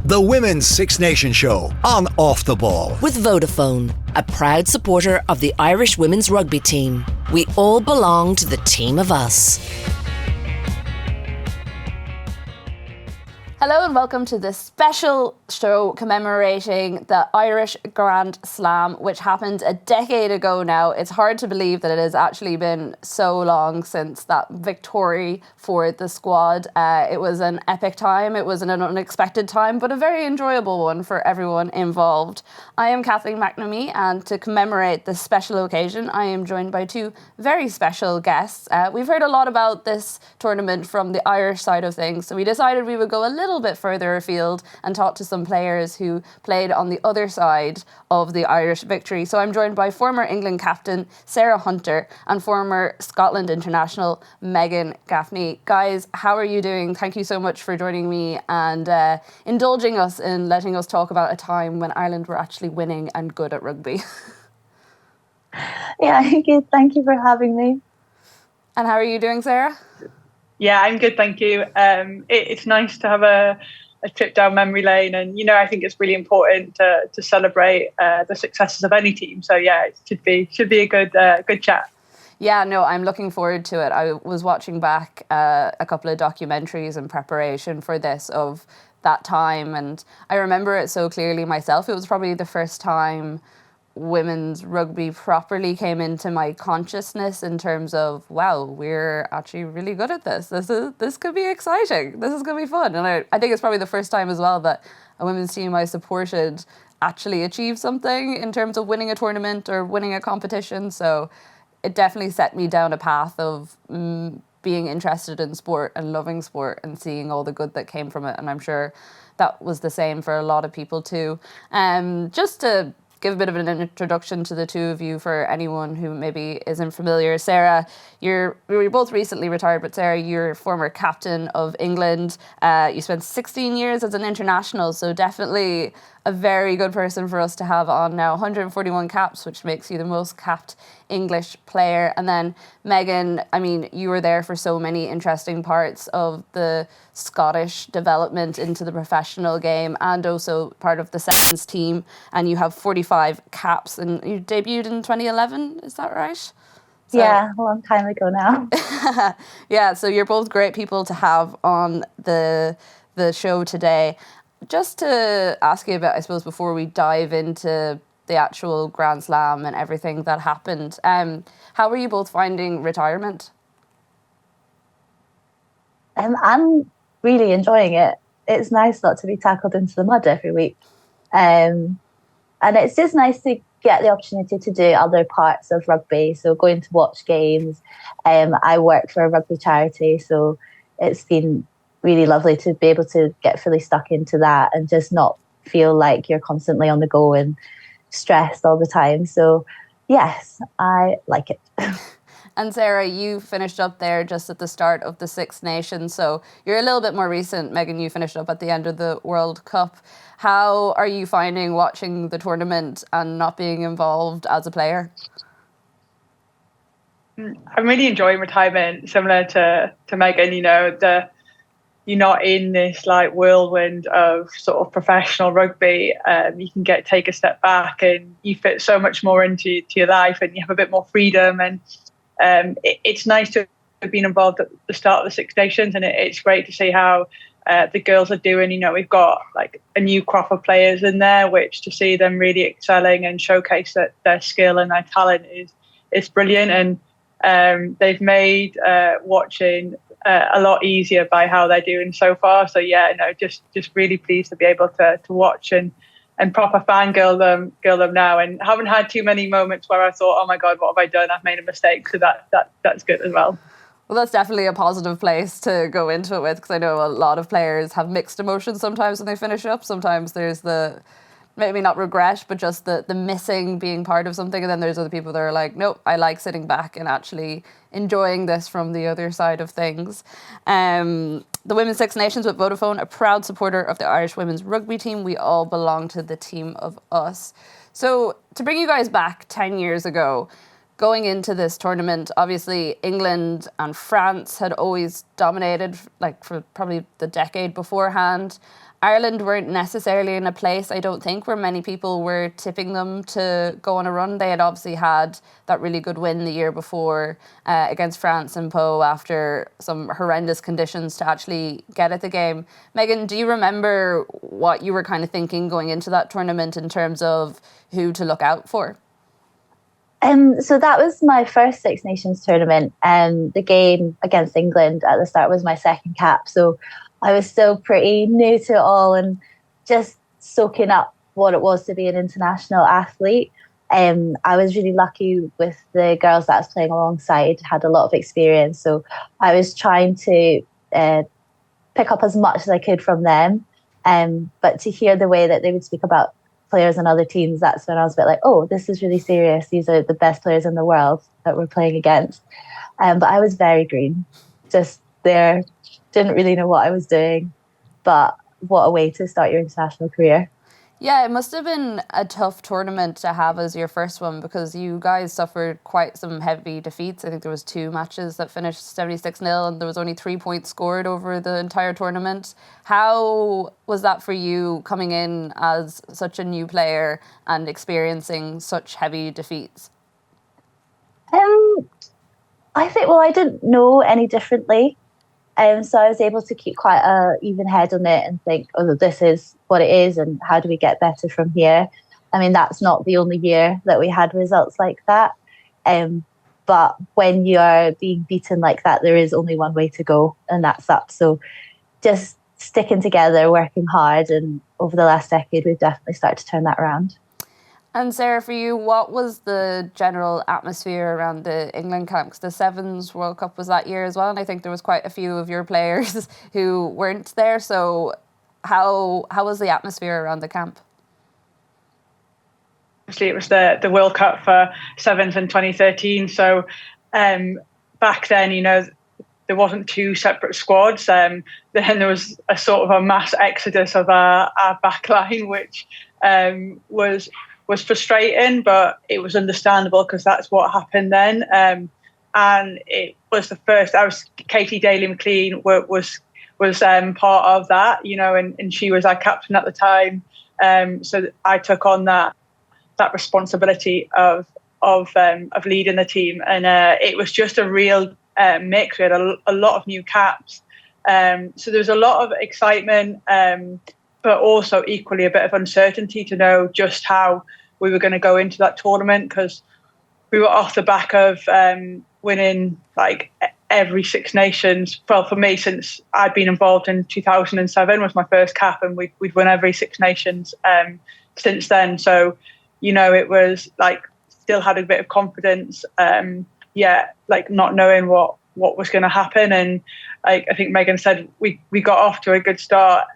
The Women's Six Nations Show on Off the Ball. With Vodafone, a proud supporter of the Irish women's rugby team. We all belong to the team of us. Hello and welcome to this special show commemorating the Irish Grand Slam, which happened a decade ago now. It's hard to believe that it has actually been so long since that victory for the squad. It was an epic time, it was an unexpected time, but a very enjoyable one for everyone involved. I am Kathleen McNamee, and to commemorate this special occasion, I am joined by two very special guests. We've heard a lot about this tournament from the Irish side of things, so we decided we would go a little bit further afield and talk to some players who played on the other side of the Irish victory. So I'm joined by former England captain Sarah Hunter and former Scotland international Megan Gaffney. Guys, how are you doing? Thank you so much for joining me and indulging us in letting us talk about a time when Ireland were actually winning and good at rugby. Yeah, good. Thank you for having me. And how are you doing, Sarah? Yeah, I'm good, thank you. It's nice to have a trip down memory lane, and I think it's really important to celebrate the successes of any team. So yeah, it should be a good chat. Yeah, no, I'm looking forward to it. I was watching back a couple of documentaries in preparation for this of that time, and I remember it so clearly myself. It was probably the first time women's rugby properly came into my consciousness in terms of, wow, we're actually really good at this. This could be exciting. This is going to be fun. And I think it's probably the first time as well that a women's team I supported actually achieved something in terms of winning a tournament or winning a competition. So it definitely set me down a path of being interested in sport and loving sport and seeing all the good that came from it. And I'm sure that was the same for a lot of people too. Just to give a bit of an introduction to the two of you for anyone who maybe isn't familiar. Sarah, we were both recently retired, but Sarah, you're former captain of England. You spent 16 years as an international, so definitely a very good person for us to have on now. 141 caps, which makes you the most capped English player. And then Megan, I mean, you were there for so many interesting parts of the Scottish development into the professional game and also part of the sevens team. And you have 45 caps and you debuted in 2011, is that right? So, yeah, a long time ago now. Yeah, so you're both great people to have on the show today. Just to ask you a bit, I suppose, before we dive into the actual Grand Slam and everything that happened, how were you both finding retirement? I'm really enjoying it. It's nice not to be tackled into the mud every week. And it's just nice to get the opportunity to do other parts of rugby. So going to watch games. I work for a rugby charity, so it's been really lovely to be able to get fully stuck into that and just not feel like you're constantly on the go and stressed all the time. So yes, I like it. And Sarah, you finished up there just at the start of the Six Nations, so you're a little bit more recent. Megan, you finished up at the end of the World Cup. How are you finding watching the tournament and not being involved as a player? I'm really enjoying retirement, similar to Megan. You're not in this like whirlwind of sort of professional rugby. You can take a step back and you fit so much more into your life and you have a bit more freedom. And it's nice to have been involved at the start of the Six Nations, and it's great to see how the girls are doing. We've got like a new crop of players in there, which to see them really excelling and showcase that their skill and their talent is brilliant. And they've made watching a lot easier by how they're doing so far. So yeah, just really pleased to be able to watch and proper fangirl them now, and haven't had too many moments where I thought, oh my God, what have I done? I've made a mistake. So that's good as well. Well, that's definitely a positive place to go into it with, because I know a lot of players have mixed emotions sometimes when they finish up. Sometimes there's the maybe not regret, but just the missing being part of something. And then there's other people that are like, nope, I like sitting back and actually enjoying this from the other side of things. The Women's Six Nations with Vodafone, a proud supporter of the Irish women's rugby team. We all belong to the team of us. So to bring you guys back 10 years ago, going into this tournament, obviously England and France had always dominated, like for probably the decade beforehand. Ireland weren't necessarily in a place, I don't think, where many people were tipping them to go on a run. They had obviously had that really good win the year before against France and Po after some horrendous conditions to actually get at the game. Megan, do you remember what you were kind of thinking going into that tournament in terms of who to look out for? So that was my first Six Nations tournament, and the game against England at the start was my second cap. So I was still pretty new to it all and just soaking up what it was to be an international athlete. I was really lucky with the girls that I was playing alongside, had a lot of experience. So I was trying to pick up as much as I could from them. But to hear the way that they would speak about players on other teams, that's when I was a bit like, oh, this is really serious. These are the best players in the world that we're playing against. But I was very green, just there, didn't really know what I was doing. But what a way to start your international career. Yeah, it must have been a tough tournament to have as your first one, because you guys suffered quite some heavy defeats. I think there was 2 matches that finished 76-0 and there was only 3 points scored over the entire tournament. How was that for you coming in as such a new player and experiencing such heavy defeats? I think, well, I didn't know any differently. So I was able to keep quite an even head on it and think, oh, this is what it is and how do we get better from here? I mean, that's not the only year that we had results like that. But when you are being beaten like that, there is only one way to go, and that's up. So just sticking together, working hard, and over the last decade, we've definitely started to turn that around. And Sarah, for you, what was the general atmosphere around the England camp? Because the Sevens World Cup was that year as well, and I think there was quite a few of your players who weren't there. So how was the atmosphere around the camp? Obviously, it was the World Cup for Sevens in 2013. So back then, there wasn't 2 separate squads. Then there was a sort of a mass exodus of our backline, which was frustrating, but it was understandable because that's what happened then. And it was the first. Katie Daly-McLean was part of that, and she was our captain at the time. So I took on that responsibility of leading the team, and it was just a real mix. We had a lot of new caps, so there was a lot of excitement. But also equally a bit of uncertainty to know just how we were going to go into that tournament, because we were off the back of winning like every Six Nations. Well, for me, since I'd been involved in 2007 was my first cap, and we'd won every Six Nations since then. So, it was like still had a bit of confidence. Like not knowing what was going to happen, and like I think Megan said, we got off to a good start.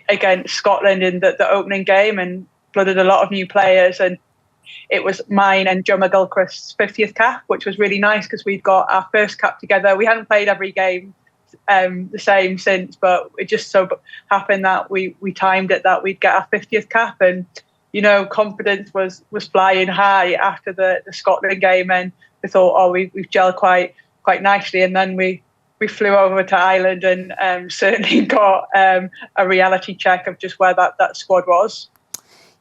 Against Scotland in the opening game and blooded a lot of new players, and it was mine and Joe McGilchrist's 50th cap, which was really nice because we'd got our first cap together. We hadn't played every game the same since, but it just so happened that we timed it that we'd get our 50th cap, and confidence was flying high after the Scotland game, and we thought, oh, we've gelled quite nicely, and then we flew over to Ireland and certainly got a reality check of just where that squad was.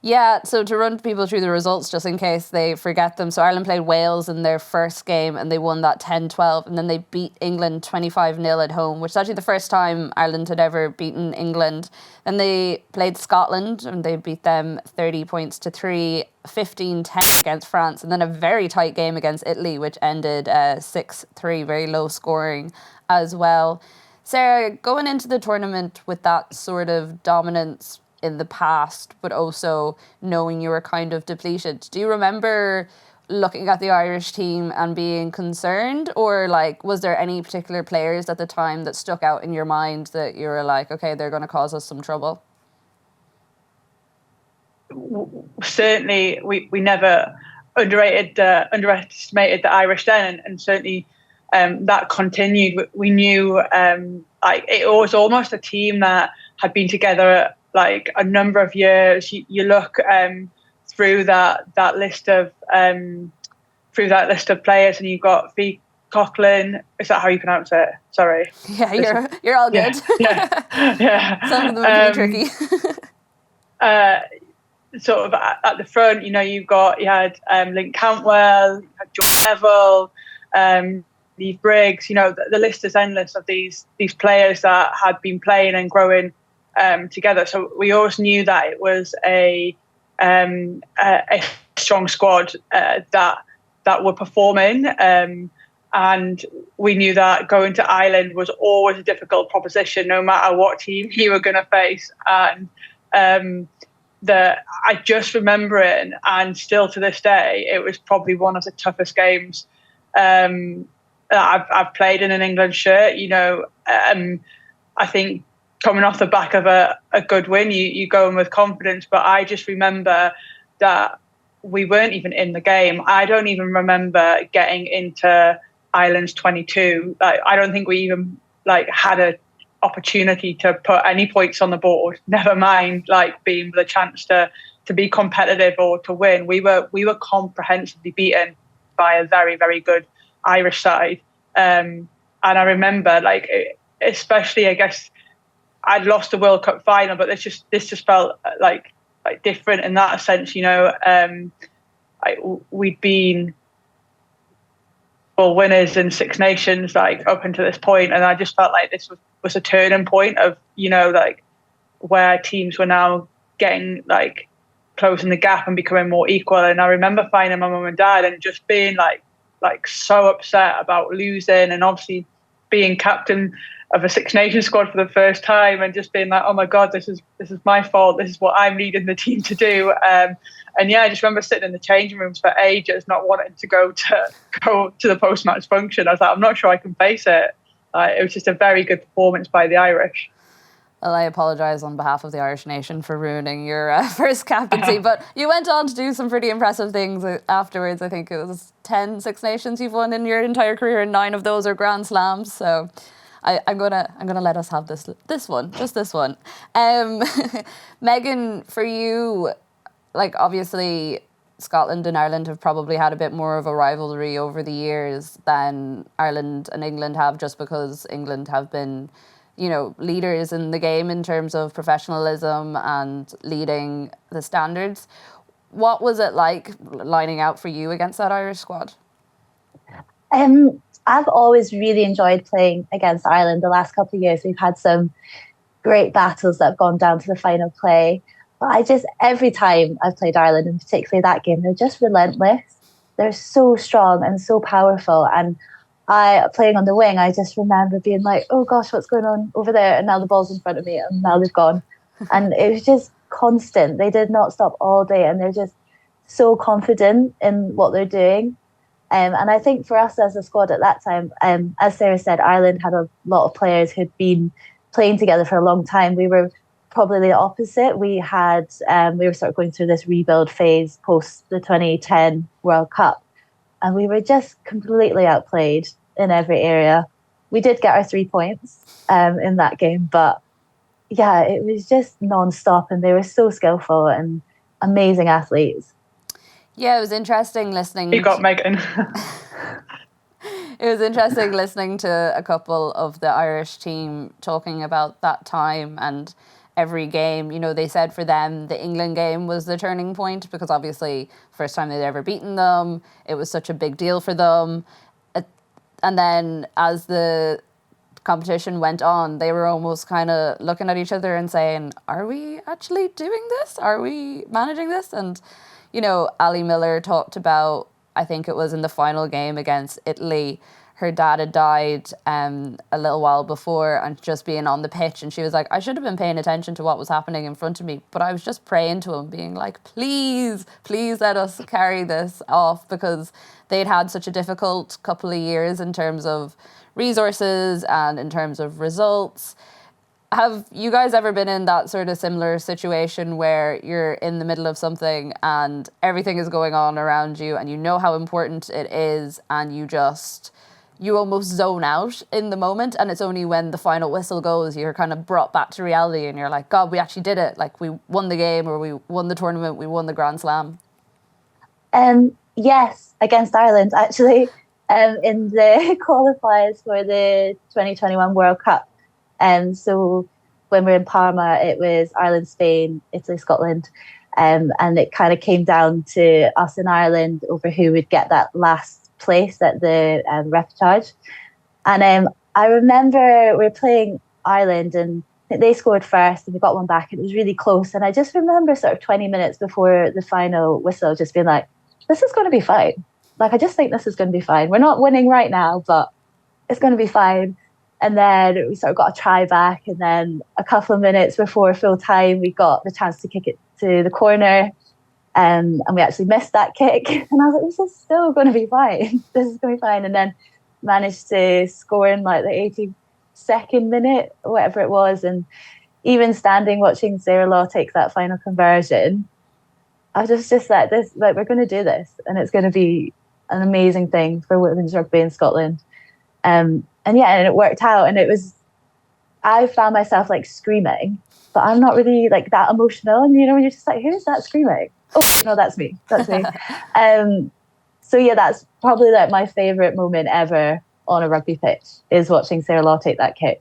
Yeah, so to run people through the results just in case they forget them. So Ireland played Wales in their first game and they won that 10-12, and then they beat England 25-0 at home, which is actually the first time Ireland had ever beaten England. Then they played Scotland and they beat them 30 points to 3, 15-10 against France, and then a very tight game against Italy, which ended 6-3, very low scoring as well. Sarah, going into the tournament with that sort of dominance in the past, but also knowing you were kind of depleted, do you remember looking at the Irish team and being concerned, or like was there any particular players at the time that stuck out in your mind that you were like, okay, they're going to cause us some trouble? Certainly we never underestimated the Irish then, and certainly that continued. We knew like it was almost a team that had been together like a number of years. You look through that list of players, and you've got Coughlin. Is that how you pronounce it? Sorry. Yeah, you're all good. Yeah. Some of them can be tricky. Sort of at the front, you had Link Cantwell, you had John Neville, Lee Briggs. The list is endless of these players that had been playing and growing together. So we always knew that it was a strong squad that were performing, and we knew that going to Ireland was always a difficult proposition, no matter what team you were going to face. And I just remember it, and still to this day, it was probably one of the toughest games that I've played in an England shirt. I think coming off the back of a good win, you go in with confidence. But I just remember that we weren't even in the game. I don't even remember getting into Ireland's 22. I don't think we even had a opportunity to put any points on the board, never mind being with a chance to be competitive or to win. We were comprehensively beaten by a very, very good Irish side, and I remember especially, I guess I'd lost the World Cup final, but this just felt like different in that sense. We'd been winners in Six Nations up until this point, and I just felt like this was a turning point of where teams were now getting closing the gap and becoming more equal. And I remember finding my mum and dad and just being so upset about losing, and obviously being captain of a Six Nations squad for the first time, and just being oh my God, this is my fault. This is what I'm leading the team to do. And yeah, I just remember sitting in the changing rooms for ages, not wanting to go to the post-match function. I was I'm not sure I can face it. It was just a very good performance by the Irish. Well, I apologise on behalf of the Irish nation for ruining your first captaincy, but you went on to do some pretty impressive things afterwards. I think it was 10 Six Nations you've won in your entire career, and 9 of those are Grand Slams. So I'm gonna let us have this one. Megan, for you, obviously Scotland and Ireland have probably had a bit more of a rivalry over the years than Ireland and England have, just because England have been, leaders in the game in terms of professionalism and leading the standards. What was it like lining out for you against that Irish squad? I've always really enjoyed playing against Ireland. The last couple of years, we've had some great battles that have gone down to the final play. But every time I've played Ireland, and particularly that game, they're just relentless. They're so strong and so powerful. And playing on the wing, I just remember being oh gosh, what's going on over there? And now the ball's in front of me, and now they've gone. And it was just constant. They did not stop all day, and they're just so confident in what they're doing. And I think for us as a squad at that time, as Sarah said, Ireland had a lot of players who'd been playing together for a long time. We were probably the opposite. We were sort of going through this rebuild phase post the 2010 World Cup, and we were just completely outplayed in every area. We did get our 3 points in that game, but yeah, it was just non-stop, and they were so skillful and amazing athletes. Yeah, it was interesting listening. You got Megan. It was interesting listening to a couple of the Irish team talking about that time and every game. They said for them the England game was the turning point, because obviously first time they'd ever beaten them, it was such a big deal for them. And then as the competition went on, they were almost kind of looking at each other and saying, are we actually doing this? Are we managing this? And Ali Miller talked about, I think it was in the final game against Italy, her dad had died a little while before, and just being on the pitch, and she was I should have been paying attention to what was happening in front of me, but I was just praying to him, being please let us carry this off, because they'd had such a difficult couple of years in terms of resources and in terms of results. Have you guys ever been in that sort of similar situation where you're in the middle of something and everything is going on around you, and you know how important it is, and you almost zone out in the moment, and it's only when the final whistle goes you're kind of brought back to reality, and you're God, we actually did it. We won the game, or we won the tournament, we won the Grand Slam? Yes, against Ireland, actually. in the qualifiers for the 2021 World Cup. So when we were in Parma, it was Ireland, Spain, Italy, Scotland. And it kind of came down to us in Ireland over who would get that last place at the repechage. And I remember we were playing Ireland and they scored first and we got one back and it was really close. And I just remember sort of 20 minutes before the final whistle just being like, this is going to be fine. Like, I just think this is going to be fine. We're not winning right now, but it's going to be fine. And then we sort of got a try back. And then a couple of minutes before full time, we got the chance to kick it to the corner. And we actually missed that kick. And I was like, this is still going to be fine. This is going to be fine. And then managed to score in like the 82nd minute, or whatever it was. And even standing watching Sarah Law take that final conversion, I was just like, this, like, we're going to do this. And it's going to be an amazing thing for women's rugby in Scotland. And it worked out. And I found myself like screaming, but I'm not really like that emotional. And, you're just like, who's that screaming? Oh, no, that's me. That's me. So yeah, that's probably like my favourite moment ever on a rugby pitch is watching Sarah Law take that kick.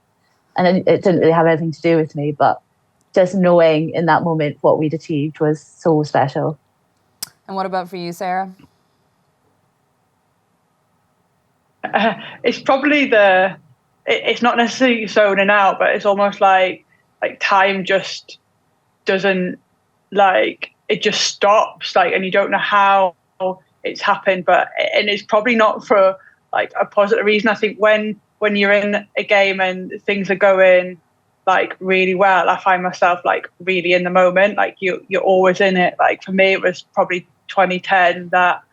And it didn't really have anything to do with me, but just knowing in that moment what we'd achieved was so special. And what about for you, Sarah? It's probably it's not necessarily zoning out, but it's almost like time just doesn't, like, it just stops, like, and you don't know how it's happened, and it's probably not for like a positive reason. I think when you're in a game and things are going like really well, I find myself like really in the moment, like you're always in it. Like for me, it was probably 2010, that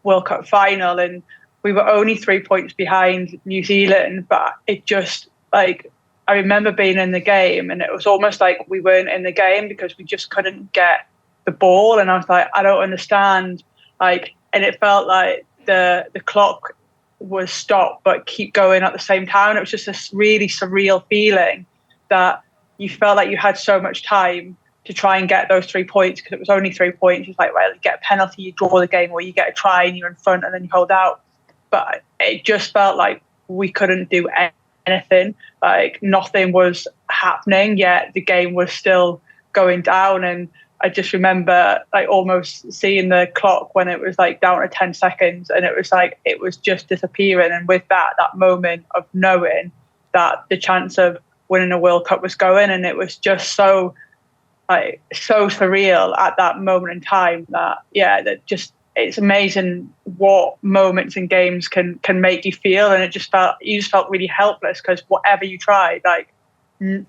World Cup final, and we were only 3 points behind New Zealand, but it just, like, I remember being in the game and it was almost like we weren't in the game because we just couldn't get the ball. And I was like, I don't understand. Like, and it felt like the clock was stopped but keep going at the same time. It was just this really surreal feeling that you felt like you had so much time to try and get those 3 points, because it was only 3 points. It's like, well, you get a penalty, you draw the game, or you get a try and you're in front and then you hold out. But it just felt like we couldn't do anything. Like nothing was happening, yet the game was still going down. And I just remember like almost seeing the clock when it was like down to 10 seconds and it was like it was just disappearing. And with that moment of knowing that the chance of winning a World Cup was going, and it was just so surreal at that moment in time that it's amazing what moments in games can make you feel. And you just felt really helpless because whatever you tried, like it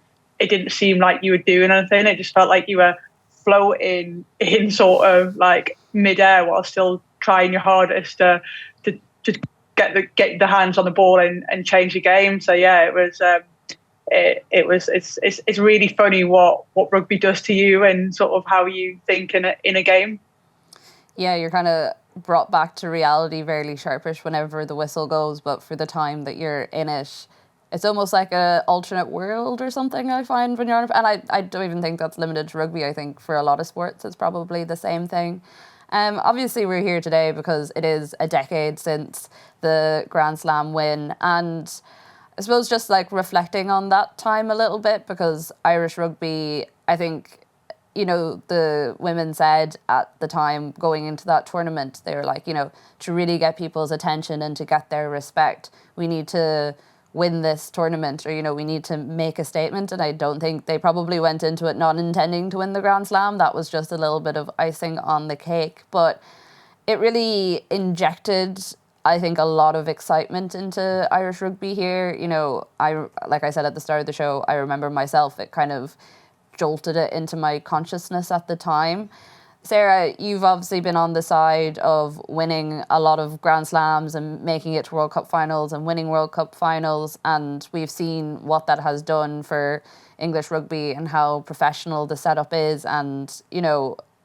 didn't seem like you were doing anything. It just felt like you were floating in sort of like midair while still trying your hardest to get the hands on the ball and change the game. So yeah, it's really funny what rugby does to you and sort of how you think in a game. Yeah, you're kind of brought back to reality fairly sharpish whenever the whistle goes, but for the time that you're in it, it's almost like an alternate world or something, I find, when you're on it. And I don't even think that's limited to rugby. I think for a lot of sports, it's probably the same thing. Obviously, we're here today because it is a decade since the Grand Slam win. And I suppose just like reflecting on that time a little bit, because Irish rugby, I think, the women said at the time going into that tournament, they were like, to really get people's attention and to get their respect, we need to win this tournament, or, we need to make a statement. And I don't think they probably went into it not intending to win the Grand Slam. That was just a little bit of icing on the cake. But it really injected, I think, a lot of excitement into Irish rugby here. Like I said at the start of the show, I remember myself, it kind of jolted it into my consciousness at the time. Sarah, you've obviously been on the side of winning a lot of Grand Slams and making it to World Cup finals and winning World Cup finals, and we've seen what that has done for English rugby and how professional the setup is, and,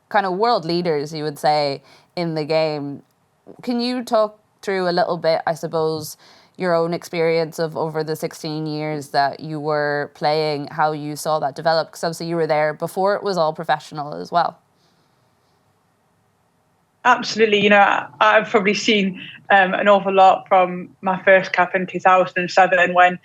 kind of world leaders, you would say, in the game. Can you talk through a little bit, I suppose, your own experience of over the 16 years that you were playing, how you saw that develop? Because obviously you were there before it was all professional as well. Absolutely. You know, I've probably seen an awful lot from my first cap in 2007 when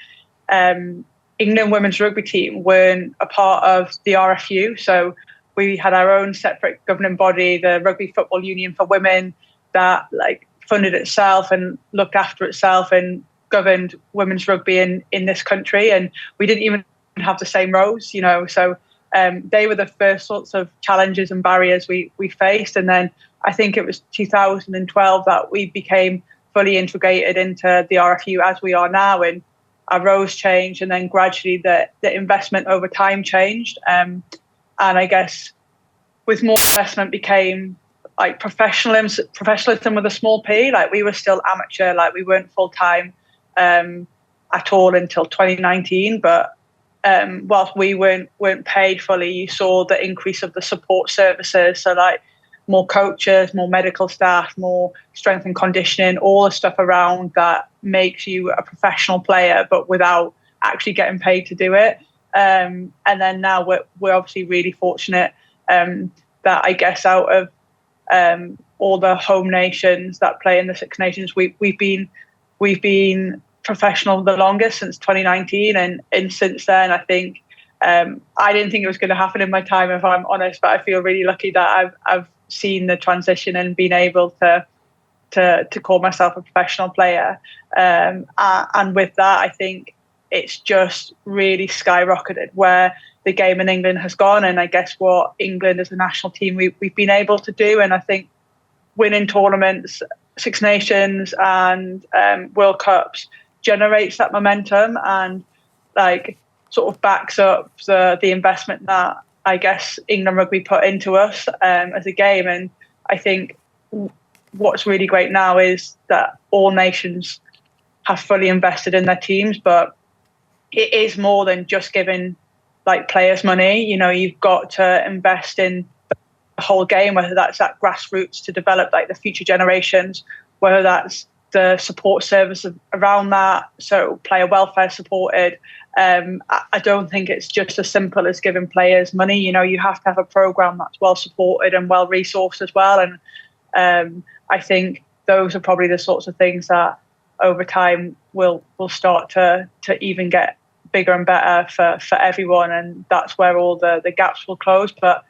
England women's rugby team weren't a part of the RFU. So we had our own separate governing body, the Rugby Football Union for Women, that like funded itself and looked after itself and governed women's rugby in this country. And we didn't even have the same roles, you know. So they were the first sorts of challenges and barriers we faced. And then I think it was 2012 that we became fully integrated into the RFU as we are now. And our roles changed, and then gradually the investment over time changed. And I guess with more investment became like professionalism with a small p. Like we were still amateur, like we weren't full time at all until 2019. But whilst we weren't paid fully, you saw the increase of the support services. So like more coaches, more medical staff, more strength and conditioning, all the stuff around that makes you a professional player, but without actually getting paid to do it. And then now we're obviously really fortunate that I guess out of all the home nations that play in the Six Nations, we've been professional the longest, since 2019, and since then I think I didn't think it was going to happen in my time, if I'm honest, but I feel really lucky that I've seen the transition and been able to call myself a professional player. And with that, I think it's just really skyrocketed where the game in England has gone, and I guess what England as a national team we've been able to do. And I think winning tournaments, Six Nations and World Cups generates that momentum and like sort of backs up the investment that I guess England rugby put into us as a game. And I think what's really great now is that all nations have fully invested in their teams, but it is more than just giving like players money. You know, you've got to invest in the whole game, whether that's at grassroots to develop like the future generations, whether that's the support service around that, so player welfare supported. I don't think it's just as simple as giving players money. You know, you have to have a program that's well supported and well resourced as well. And I think those are probably the sorts of things that over time will start to even get bigger and better for everyone, and that's where all the gaps will close. But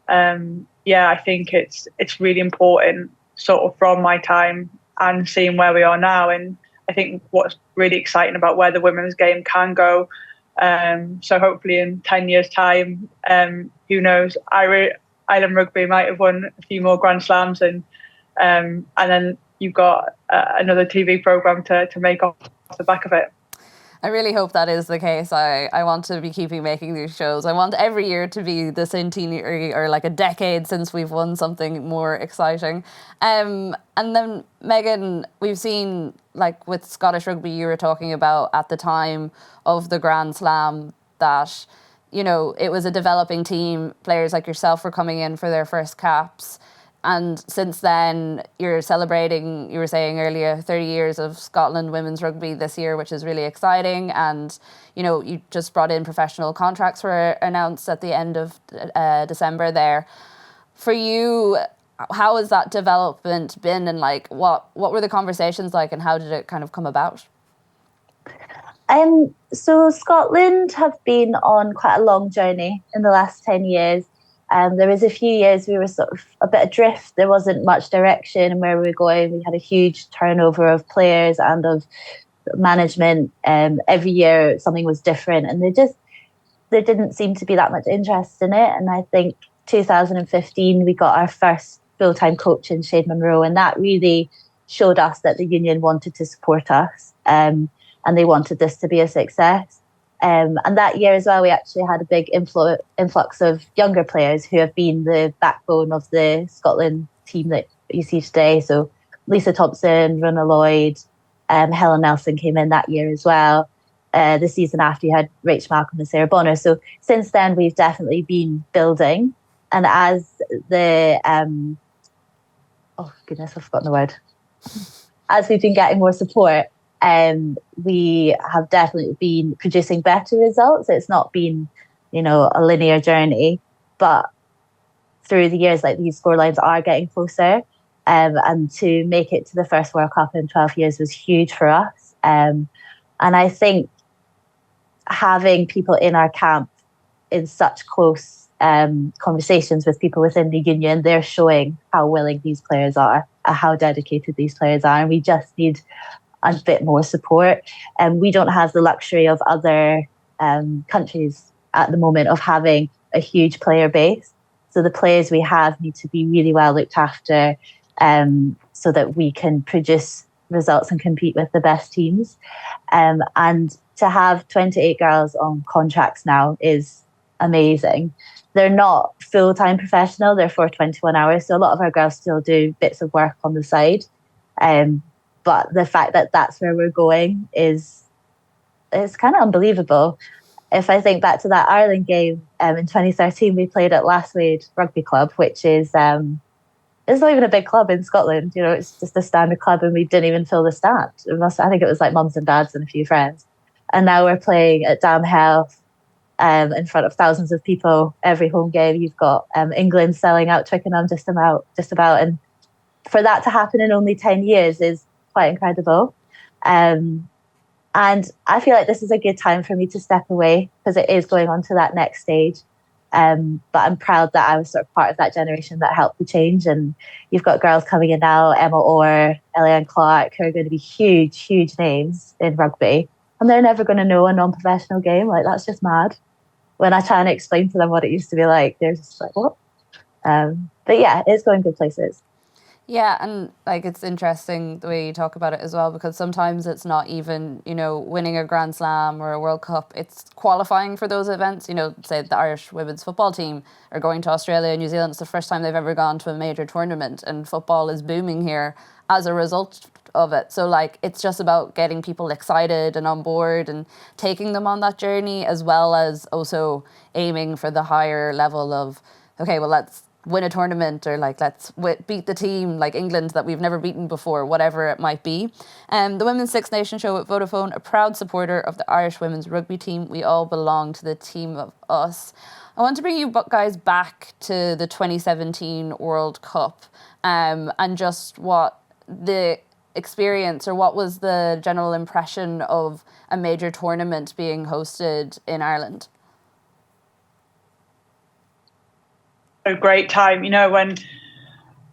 yeah, I think it's really important sort of from my time and seeing where we are now. And I think what's really exciting about where the women's game can go. So hopefully in 10 years' time, who knows, Ireland Rugby might have won a few more Grand Slams, and then you've got another TV programme to make off the back of it. I really hope that is the case. I want to be making these shows. I want every year to be the centenary or like a decade since we've won something more exciting. And then, Megan, we've seen, like with Scottish Rugby, you were talking about at the time of the Grand Slam that, you know, it was a developing team. Players like yourself were coming in for their first caps. And since then, you're celebrating, you were saying earlier, 30 years of Scotland women's rugby this year, which is really exciting. And, you know, you just brought in professional contracts were announced at the end of December there. For you, how has that development been, and like what were the conversations like, and how did it kind of come about? So Scotland have been on quite a long journey in the last 10 years. There was a few years we were sort of a bit adrift. There wasn't much direction in where we were going. We had a huge turnover of players and of management. Every year something was different, and there didn't seem to be that much interest in it. And I think 2015 we got our first full-time coach in Shane Munro, and that really showed us that the union wanted to support us, and they wanted this to be a success. And that year as well, we actually had a big influx of younger players who have been the backbone of the Scotland team that you see today. So Lisa Thompson, Rona Lloyd, Helen Nelson came in that year as well. The season after, you had Rachel Malcolm and Sarah Bonner. So since then, we've definitely been building. And as the oh goodness, I've forgotten the word. As we've been getting more support, we have definitely been producing better results. It's not been, you know, a linear journey, but through the years, like these scorelines are getting closer. And to make it to the first World Cup in 12 years was huge for us. And I think having people in our camp in such close conversations with people within the union, they're showing how willing these players are, how dedicated these players are. And we just need a bit more support. And we don't have the luxury of other countries at the moment of having a huge player base. So the players we have need to be really well looked after, so that we can produce results and compete with the best teams. And to have 28 girls on contracts now is amazing. They're not full-time professional, they're for 21 hours. So a lot of our girls still do bits of work on the side. But the fact that that's where we're going is kind of unbelievable. If I think back to that Ireland game in 2013, we played at Lasswade Rugby Club, which is it's not even a big club in Scotland. You know, it's just a standard club, and we didn't even fill the stand. I think it was like mums and dads and a few friends. And now we're playing at Dam Health in front of thousands of people every home game. You've got England selling out Twickenham just about. And for that to happen in only 10 years is quite incredible. And I feel like this is a good time for me to step away because it is going on to that next stage. But I'm proud that I was sort of part of that generation that helped the change. And you've got girls coming in now, Emma Orr, Eliane Clark, who are going to be huge, huge names in rugby. And they're never going to know a non-professional game. Like, that's just mad. When I try and explain to them what it used to be like, they're just like, what? But yeah, it's going good places. Yeah, and like it's interesting the way you talk about it as well, because sometimes it's not even, you know, winning a Grand Slam or a World Cup. It's qualifying for those events. You know, say the Irish women's football team are going to Australia and New Zealand. It's the first time they've ever gone to a major tournament, and football is booming here as a result of it. So like it's just about getting people excited and on board and taking them on that journey, as well as also aiming for the higher level of, okay, well, let's win a tournament, or like let's beat the team like England that we've never beaten before, whatever it might be. The Women's Six Nations show at Vodafone, a proud supporter of the Irish women's rugby team. We all belong to the team of us. I want to bring you guys back to the 2017 World Cup, and just what the experience, or what was the general impression of a major tournament being hosted in Ireland? A great time, you know, when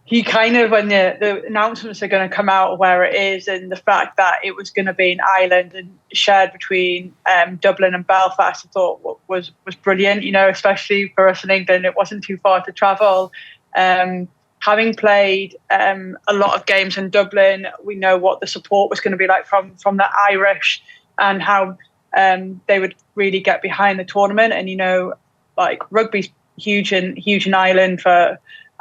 the announcements are going to come out of where it is, and the fact that it was going to be in Ireland and shared between Dublin and Belfast, I thought was brilliant, you know, especially for us in England. It wasn't too far to travel. Having played a lot of games in Dublin, we know what the support was going to be like from the Irish, and how they would really get behind the tournament. And, you know, like rugby's huge in Ireland,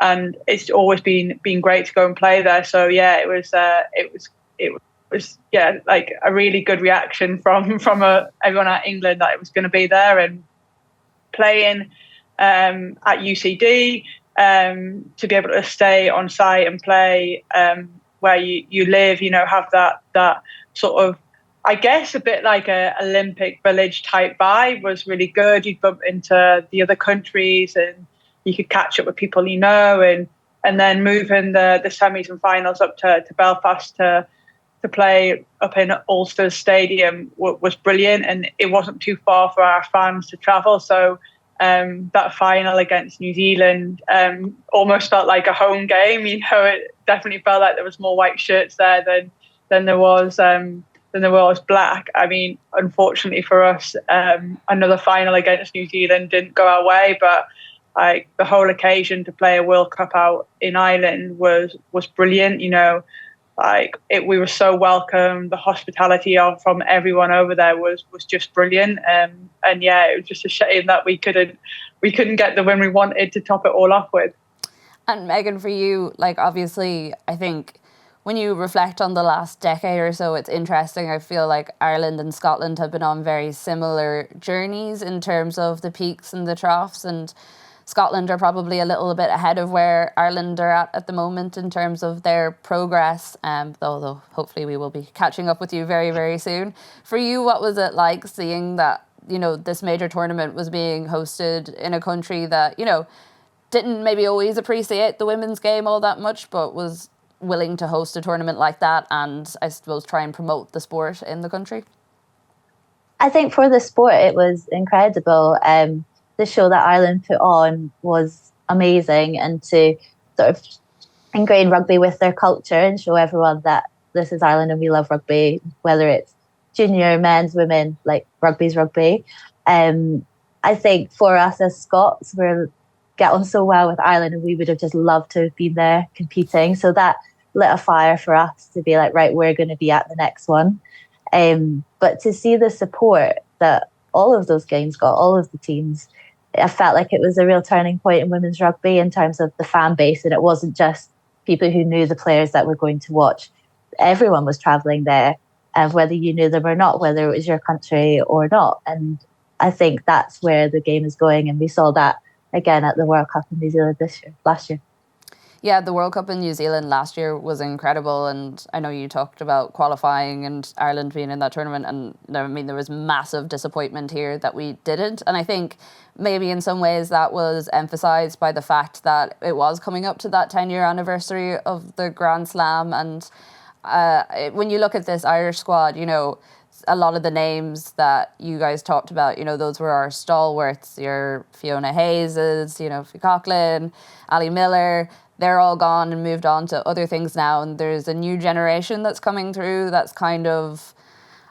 and it's always been great to go and play there. So yeah, it was yeah, like a really good reaction from everyone at England that it was going to be there, and playing at UCD, to be able to stay on site and play where you live, you know, have that sort of, I guess, a bit like a Olympic Village type vibe was really good. You'd bump into the other countries and you could catch up with people you know, and then moving the semis and finals up to Belfast to play up in Ulster Stadium was brilliant, and it wasn't too far for our fans to travel. So that final against New Zealand almost felt like a home game. You know, it definitely felt like there was more white shirts there than there was black. I mean, unfortunately for us, another final against New Zealand didn't go our way, but like the whole occasion to play a World Cup out in Ireland was brilliant. You know, like we were so welcome. The hospitality from everyone over there was just brilliant. And yeah, it was just a shame that we couldn't get the win we wanted to top it all off with. And Megan, for you, like obviously, I think when you reflect on the last decade or so, it's interesting. I feel like Ireland and Scotland have been on very similar journeys in terms of the peaks and the troughs, and Scotland are probably a little bit ahead of where Ireland are at the moment in terms of their progress, though hopefully we will be catching up with you very, very soon. For you, what was it like seeing that, you know, this major tournament was being hosted in a country that, you know, didn't maybe always appreciate the women's game all that much, but was willing to host a tournament like that and I suppose try and promote the sport in the country? I think for the sport, it was incredible. The show that Ireland put on was amazing, and to sort of ingrain rugby with their culture and show everyone that this is Ireland and we love rugby, whether it's junior, men's, women, like rugby's rugby. I think for us as Scots, we get on so well with Ireland and we would have just loved to have been there competing. So that lit a fire for us to be like, right, we're going to be at the next one. But to see the support that all of those games got, all of the teams, I felt like it was a real turning point in women's rugby in terms of the fan base. And it wasn't just people who knew the players that were going to watch. Everyone was travelling there, whether you knew them or not, whether it was your country or not. And I think that's where the game is going. And we saw that again at the World Cup in New Zealand last year. Yeah, the World Cup in New Zealand last year was incredible, and I know you talked about qualifying and Ireland being in that tournament, and I mean there was massive disappointment here that we didn't, and I think maybe in some ways that was emphasised by the fact that it was coming up to that 10-year anniversary of the Grand Slam, and when you look at this Irish squad, you know, a lot of the names that you guys talked about, you know, those were our stalwarts, your Fiona Hayes', you know, Fee Coughlin, Ali Miller. They're all gone and moved on to other things now. And there's a new generation that's coming through that's kind of,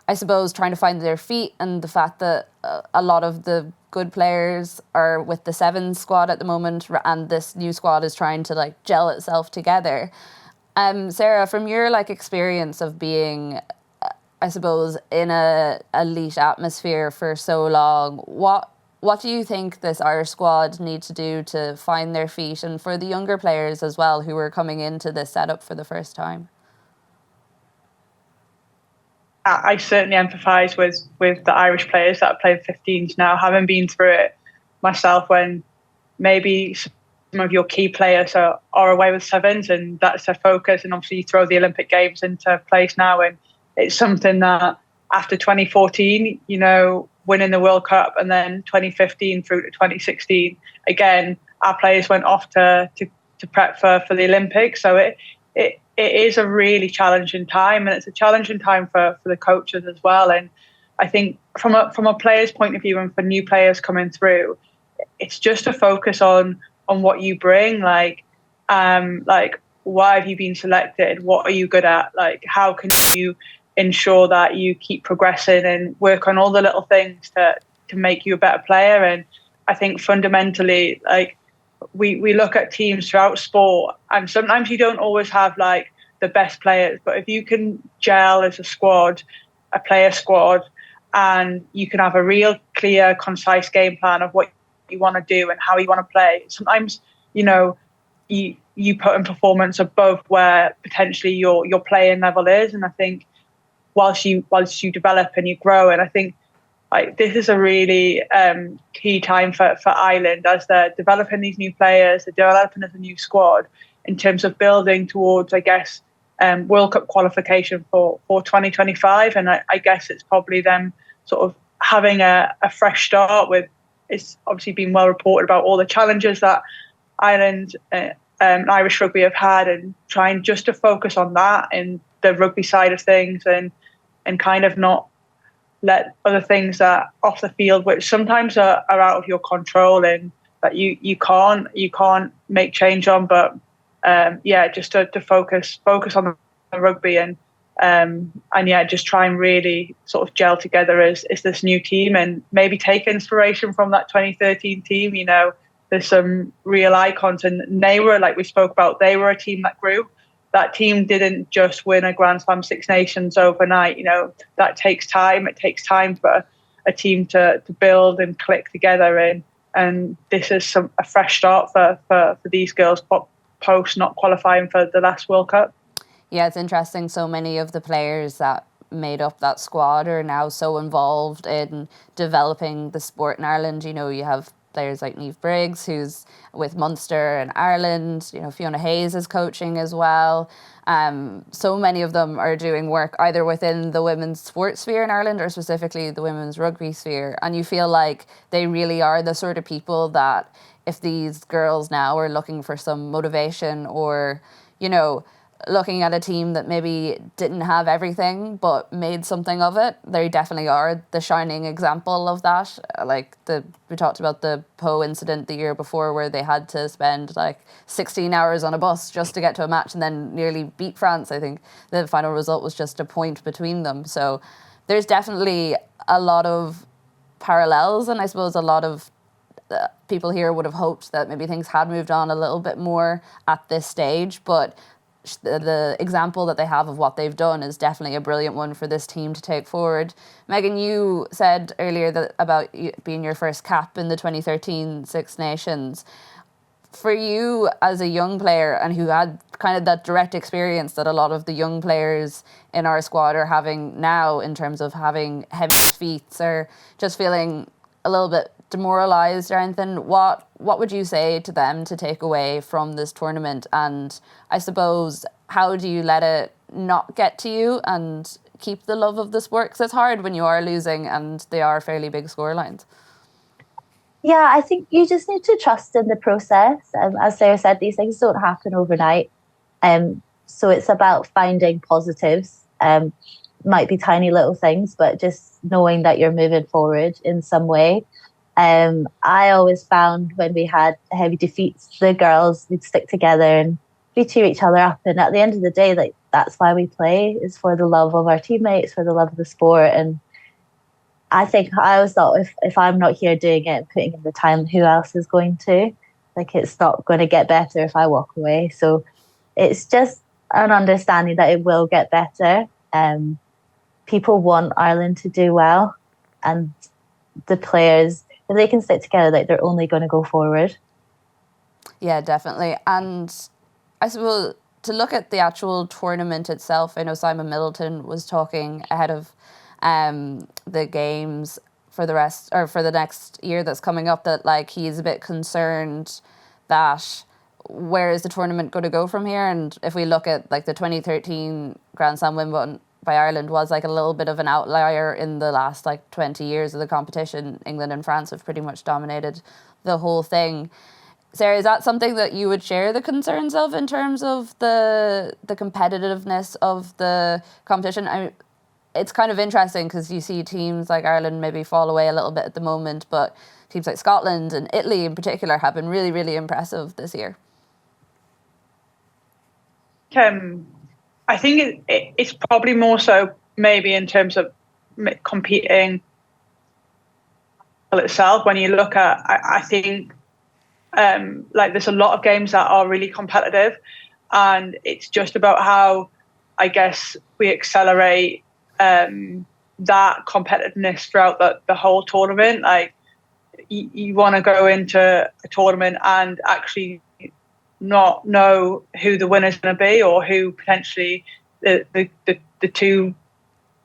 I suppose, trying to find their feet. And the fact that a lot of the good players are with the Sevens squad at the moment, and this new squad is trying to like gel itself together. Sarah, from your like experience of being, I suppose, in a elite atmosphere for so long, what do you think this Irish squad need to do to find their feet, and for the younger players as well who are coming into this setup for the first time? I certainly empathise with the Irish players that are playing 15s now, having been through it myself when maybe some of your key players are away with Sevens and that's their focus, and obviously you throw the Olympic Games into place now, and it's something that after 2014, you know, winning the World Cup, and then 2015 through to 2016, again, our players went off to prep for the Olympics. So it is a really challenging time, and it's a challenging time for the coaches as well. And I think from a player's point of view, and for new players coming through, it's just a focus on what you bring, like why have you been selected? What are you good at? Like, how can you ensure that you keep progressing and work on all the little things to make you a better player? And I think fundamentally, like, we look at teams throughout sport, and sometimes you don't always have like the best players, but if you can gel as a squad, a player squad, and you can have a real clear, concise game plan of what you want to do and how you want to play, sometimes, you know, you put in performance above where potentially your playing level is. And I think whilst you develop and you grow, and I think like this is a really key time for Ireland as they're developing these new players, they're developing as a new squad in terms of building towards, I guess, World Cup qualification for 2025. And I guess it's probably them sort of having a fresh start with, it's obviously been well reported about all the challenges that Ireland Irish rugby have had, and trying just to focus on that and the rugby side of things, and kind of not let other things that off the field, which sometimes are out of your control and that you can't make change on, but just to focus on the rugby and just try and really sort of gel together as this new team, and maybe take inspiration from that 2013 team. You know, there's some real icons, and they were, like we spoke about, they were a team that grew. That team didn't just win a Grand Slam Six Nations overnight. You know, that takes time. It takes time for a team to build and click together. And this is a fresh start for these girls post not qualifying for the last World Cup. Yeah, it's interesting. So many of the players that made up that squad are now so involved in developing the sport in Ireland. You know, you have players like Niamh Briggs, who's with Munster and Ireland. You know, Fiona Hayes is coaching as well. So many of them are doing work either within the women's sports sphere in Ireland or specifically the women's rugby sphere. And you feel like they really are the sort of people that if these girls now are looking for some motivation or, you know, looking at a team that maybe didn't have everything but made something of it, they definitely are the shining example of that. Like we talked about the Po incident the year before, where they had to spend like 16 hours on a bus just to get to a match and then nearly beat France. I think the final result was just a point between them. So there's definitely a lot of parallels, and I suppose a lot of people here would have hoped that maybe things had moved on a little bit more at this stage, but the example that they have of what they've done is definitely a brilliant one for this team to take forward. Megan, you said earlier that about being your first cap in the 2013 Six Nations. For you as a young player and who had kind of that direct experience that a lot of the young players in our squad are having now, in terms of having heavy feet or just feeling a little bit demoralised or anything, what would you say to them to take away from this tournament? And I suppose, how do you let it not get to you and keep the love of the sport? Because it's hard when you are losing and they are fairly big scorelines. Yeah, I think you just need to trust in the process. As Sarah said, these things don't happen overnight. So it's about finding positives. Might be tiny little things, but just knowing that you're moving forward in some way. I always found when we had heavy defeats, the girls would stick together and we cheer each other up. And at the end of the day, like, that's why we play, is for the love of our teammates, for the love of the sport. And I think I always thought, if I'm not here doing it and putting in the time, who else is going to? Like, it's not going to get better if I walk away. So it's just an understanding that it will get better. People want Ireland to do well, and the players, if they can stick together, like, they're only going to go forward. Yeah, definitely. And I suppose to look at the actual tournament itself, I know Simon Middleton was talking ahead of the games for the next year that's coming up, that like he's a bit concerned that where is the tournament going to go from here? And if we look at like the 2013 Grand Slam win by Ireland was like a little bit of an outlier in the last like 20 years of the competition. England and France have pretty much dominated the whole thing. Sarah, is that something that you would share the concerns of in terms of the competitiveness of the competition? It's kind of interesting because you see teams like Ireland maybe fall away a little bit at the moment, but teams like Scotland and Italy in particular have been really, really impressive this year. I think it's probably more so maybe in terms of competing itself. When you look at, I think like there's a lot of games that are really competitive, and it's just about how, I guess, we accelerate that competitiveness throughout the whole tournament. Like you want to go into a tournament and actually not know who the winner's going to be, or who potentially the two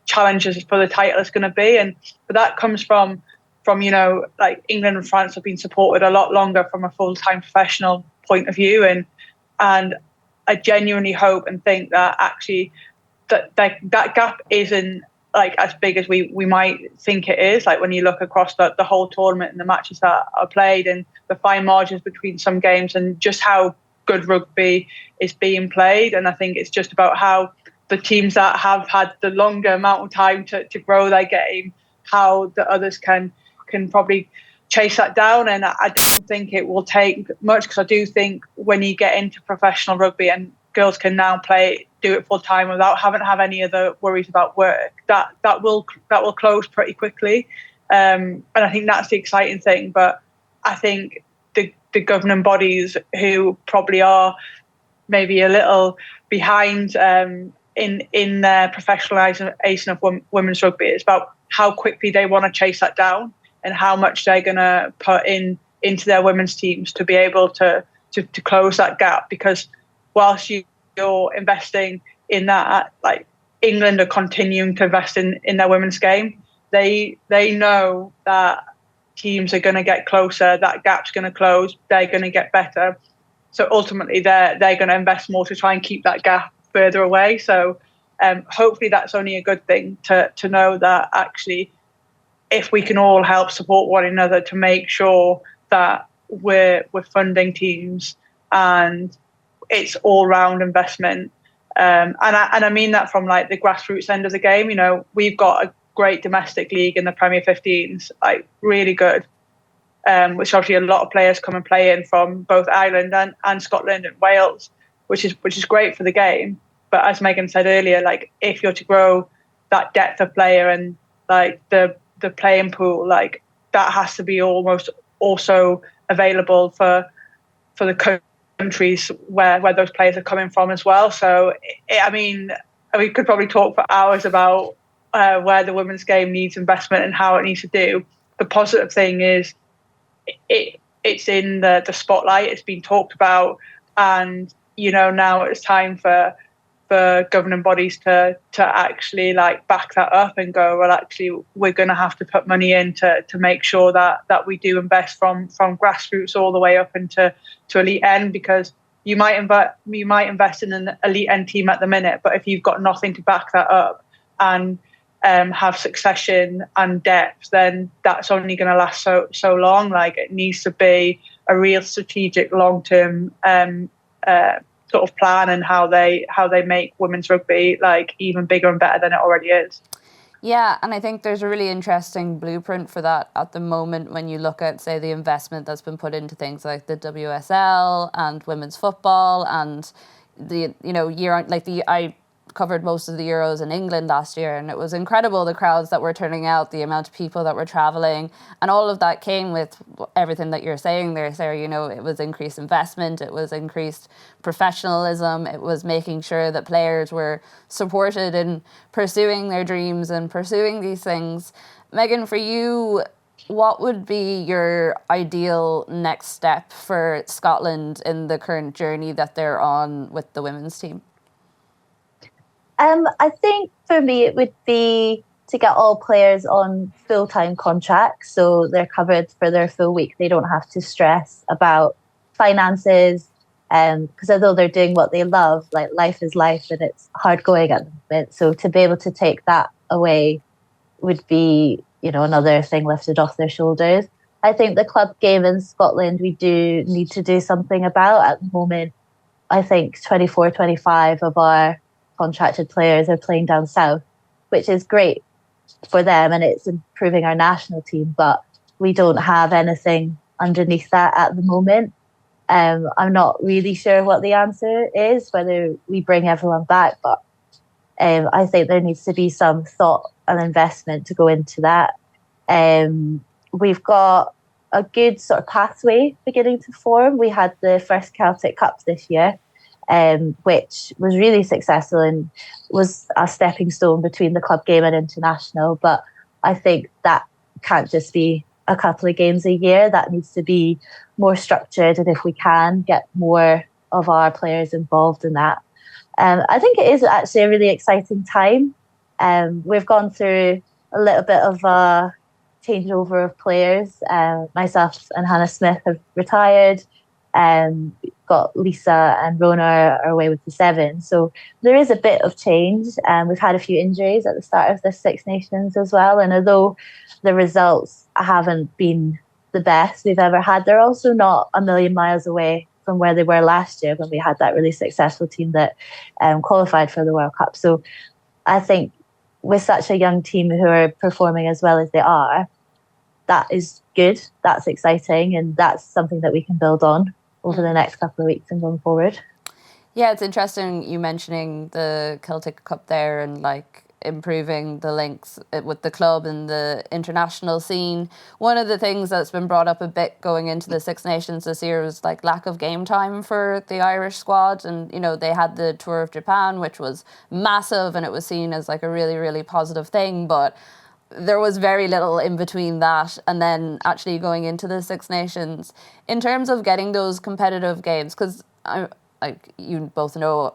challengers for the title is going to be. But that comes from like England and France have been supported a lot longer from a full-time professional point of view, and I genuinely hope and think that actually that gap isn't like as big as we might think it is. Like when you look across the whole tournament and the matches that are played and the fine margins between some games, and just how good rugby is being played. And I think it's just about how the teams that have had the longer amount of time to grow their game, how the others can probably chase that down. And I don't think it will take much, because I do think when you get into professional rugby and girls can now do it full time without having to have any other worries about work, that will close pretty quickly. And I think that's the exciting thing. But I think the governing bodies, who probably are maybe a little behind in their professionalisation of women's rugby, it's about how quickly they want to chase that down and how much they're going to put into their women's teams to be able to close that gap. Because whilst you're investing in that, like England are continuing to invest in their women's game, they know that teams are going to get closer, that gap's going to close, they're going to get better. So ultimately they're going to invest more to try and keep that gap further away. So hopefully that's only a good thing to know that actually if we can all help support one another to make sure that we're funding teams and it's all round investment, And I mean that from like the grassroots end of the game. You know, we've got a great domestic league in the Premier 15s, like really good, which obviously a lot of players come and play in from both Ireland and Scotland and Wales, which is great for the game. But as Megan said earlier, like if you're to grow that depth of player and like the playing pool, like that has to be almost also available for the countries where those players are coming from as well. So I mean, we could probably talk for hours about where the women's game needs investment and how it needs to do. The positive thing is it's in the spotlight. It's been talked about, and you know now it's time for governing bodies to actually like back that up and go, well, actually we're going to have to put money in to make sure that we do invest from grassroots all the way up into elite end, because you might invest in an elite end team at the minute, but if you've got nothing to back that up and have succession and depth, then that's only going to last so long. Like it needs to be a real strategic long-term sort of plan and how they make women's rugby like even bigger and better than it already is. Yeah, and I think there's a really interesting blueprint for that at the moment when you look at, say, the investment that's been put into things like the WSL and women's football and the, you know, I covered most of the Euros in England last year, and it was incredible, the crowds that were turning out, the amount of people that were travelling, and all of that came with everything that you're saying there, Sarah. You know, it was increased investment, it was increased professionalism, it was making sure that players were supported in pursuing their dreams and pursuing these things. Megan, for you, what would be your ideal next step for Scotland in the current journey that they're on with the women's team? I think for me it would be to get all players on full-time contracts so they're covered for their full week. They don't have to stress about finances, because although they're doing what they love, like life is life and it's hard going at the moment. So to be able to take that away would be, you know, another thing lifted off their shoulders. I think the club game in Scotland we do need to do something about. At the moment, I think 24, 25 of our contracted players are playing down south, which is great for them and it's improving our national team, but we don't have anything underneath that at the moment. I'm not really sure what the answer is, whether we bring everyone back, but I think there needs to be some thought and investment to go into that. We've got a good sort of pathway beginning to form. We had the first Celtic Cup this year, which was really successful and was a stepping stone between the club game and international. But I think that can't just be a couple of games a year. That needs to be more structured, and if we can get more of our players involved in that. I think it is actually a really exciting time. We've gone through a little bit of a changeover of players. Myself and Hannah Smith have retired. Got Lisa and Rona are away with the Seven. So there is a bit of change. We've had a few injuries at the start of the Six Nations as well. And although the results haven't been the best we've ever had, they're also not a million miles away from where they were last year when we had that really successful team that qualified for the World Cup. So I think with such a young team who are performing as well as they are, that is good, that's exciting, and that's something that we can build on over the next couple of weeks and going forward. Yeah, it's interesting you mentioning the Celtic Cup there and like improving the links with the club and the international scene. One of the things that's been brought up a bit going into the Six Nations this year was like lack of game time for the Irish squad. And, you know, they had the Tour of Japan, which was massive and it was seen as like a really, really positive thing. But there was very little in between that and then actually going into the Six Nations. In terms of getting those competitive games, because like you both know,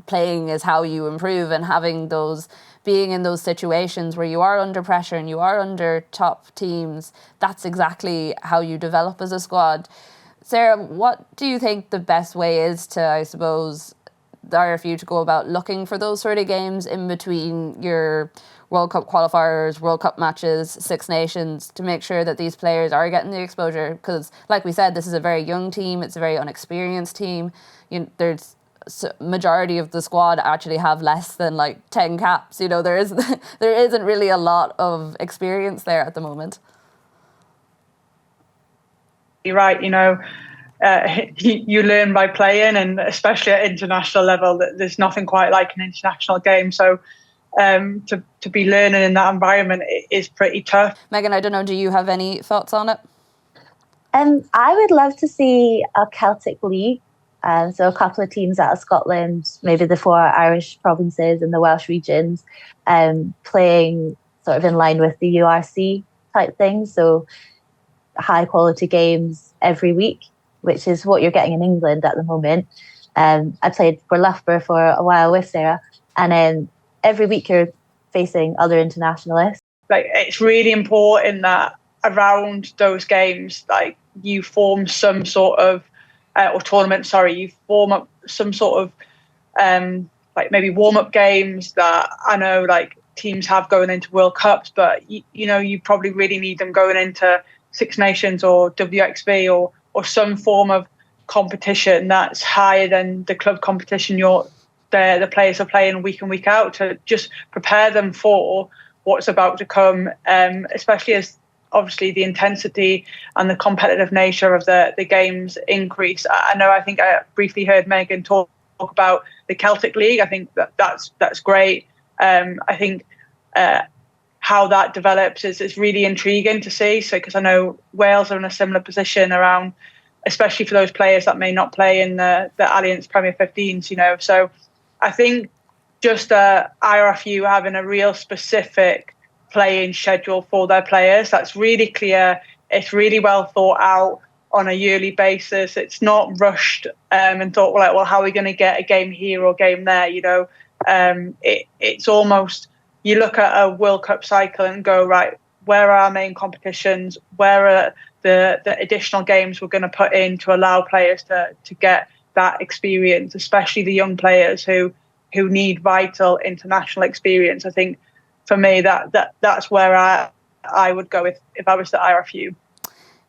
playing is how you improve, and having those, being in those situations where you are under pressure and you are under top teams, that's exactly how you develop as a squad. Sarah, what do you think the best way is to, I suppose, for you to go about looking for those sort of games in between your World Cup qualifiers, World Cup matches, Six Nations, to make sure that these players are getting the exposure? Because like we said, this is a very young team, it's a very unexperienced team. There's majority of the squad actually have less than like 10 caps. You know, there isn't really a lot of experience there at the moment. You're right, you know, you learn by playing, and especially at international level, that there's nothing quite like an international game. So to be learning in that environment is pretty tough. Megan, I don't know, do you have any thoughts on it? I would love to see a Celtic League. So a couple of teams out of Scotland, maybe the 4 Irish provinces and the Welsh regions, playing sort of in line with the URC type thing. So high quality games every week, which is what you're getting in England at the moment. I played for Loughborough for a while with Sarah, and then every week you're facing other internationalists. Like, it's really important that around those games, like, you form some sort of or tournament, you form up some sort of like maybe warm-up games that I know like teams have going into World Cups, but you know, you probably really need them going into Six Nations or WXV or some form of competition that's higher than the club competition the players are playing week in, week out, to just prepare them for what's about to come, especially as obviously the intensity and the competitive nature of the games increase. I think I briefly heard Megan talk about the Celtic League. I think that's great. I think how that develops is really intriguing to see. So, because I know Wales are in a similar position around, especially for those players that may not play in the Alliance Premier 15s, you know. So I think just IRFU having a real specific playing schedule for their players, that's really clear. It's really well thought out on a yearly basis. It's not rushed and thought, well, how are we going to get a game here or game there, you know. It's almost, you look at a World Cup cycle and go, right, where are our main competitions? Where are the additional games we're going to put in to allow players to get that experience, especially the young players who need vital international experience. I think for me that's where I would go if I was the IRFU.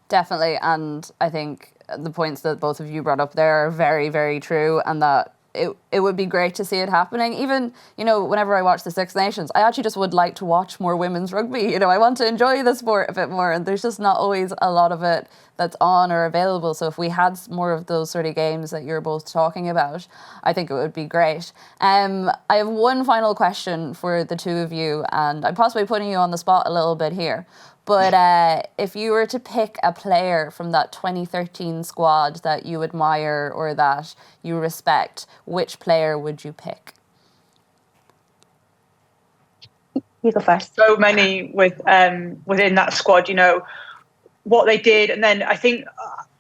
Definitely, and I think the points that both of you brought up there are very, very true, and that it would be great to see it happening. Even, you know, whenever I watch the Six Nations, I actually just would like to watch more women's rugby. You know, I want to enjoy the sport a bit more, and there's just not always a lot of it that's on or available. So if we had more of those sort of games that you're both talking about, I think it would be great. I have one final question for the two of you, and I'm possibly putting you on the spot a little bit here. But if you were to pick a player from that 2013 squad that you admire or that you respect, which player would you pick? You go first. So many within that squad, you know, what they did. And then I think,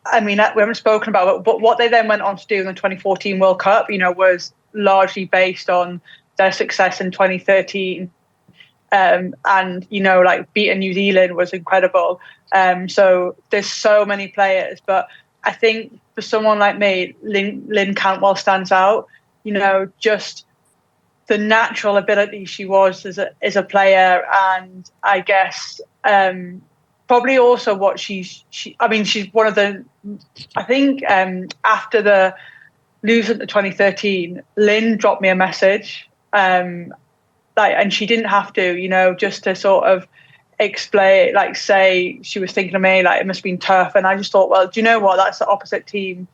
I mean, we haven't spoken about it, but what they then went on to do in the 2014 World Cup, you know, was largely based on their success in 2013. And, you know, like beating New Zealand was incredible. So there's so many players, but I think for someone like me, Lynn Cantwell stands out. You know, just the natural ability she was as a player, and I guess probably also what she's one of the, I think after the losing to 2013, Lynn dropped me a message. And she didn't have to, you know, just to sort of explain, like say she was thinking of me, like it must have been tough. And I just thought, well, do you know what? That's the opposite team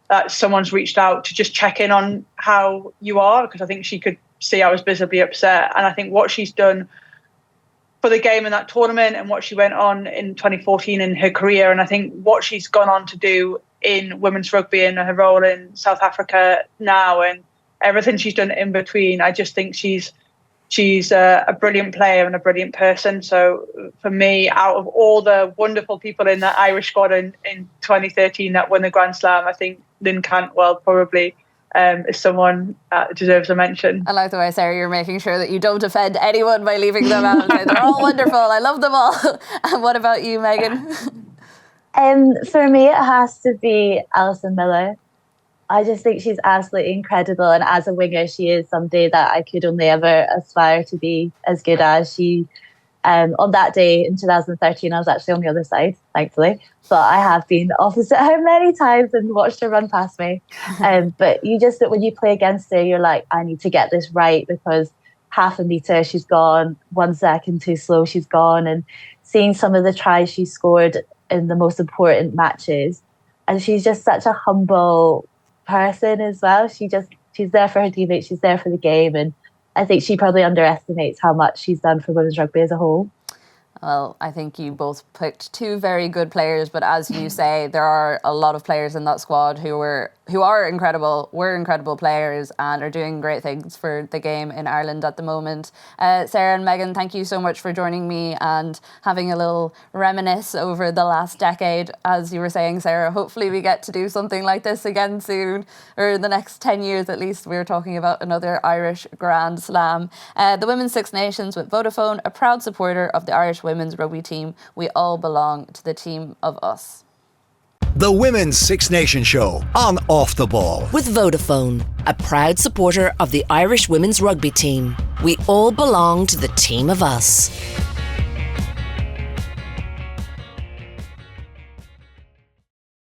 that someone's reached out to just check in on how you are, because I think she could see I was visibly upset. And I think what she's done for the game in that tournament and what she went on in 2014 in her career, and I think what she's gone on to do in women's rugby and her role in South Africa now and everything she's done in between, I just think she's a brilliant player and a brilliant person. So for me, out of all the wonderful people in that Irish squad in 2013 that won the Grand Slam, I think Lynn Cantwell probably is someone that deserves a mention. I like the way, Sarah, you're making sure that you don't offend anyone by leaving them out. They're all wonderful. I love them all. And what about you, Megan? For me, it has to be Alison Miller. I just think she's absolutely incredible, and as a winger, she is somebody that I could only ever aspire to be as good as. She On that day in 2013, I was actually on the other side, thankfully. But I have been opposite her many times and watched her run past me. But you just, when you play against her, you're like, I need to get this right, because half a metre, she's gone. 1 second too slow, she's gone. And seeing some of the tries she scored in the most important matches. And she's just such a humble person as well. She's there for her teammates, she's there for the game. And I think she probably underestimates how much she's done for women's rugby as a whole. Well, I think you both picked two very good players, but as you say, there are a lot of players in that squad who are incredible, were incredible players and are doing great things for the game in Ireland at the moment. Sarah and Megan, thank you so much for joining me and having a little reminisce over the last decade. As you were saying, Sarah, hopefully we get to do something like this again soon, or in the next 10 years at least. We're talking about another Irish Grand Slam. The Women's Six Nations with Vodafone, a proud supporter of the Irish women's rugby team. We all belong to the team of us. The Women's Six Nations Show on Off the Ball. With Vodafone, a proud supporter of the Irish women's rugby team. We all belong to the team of us.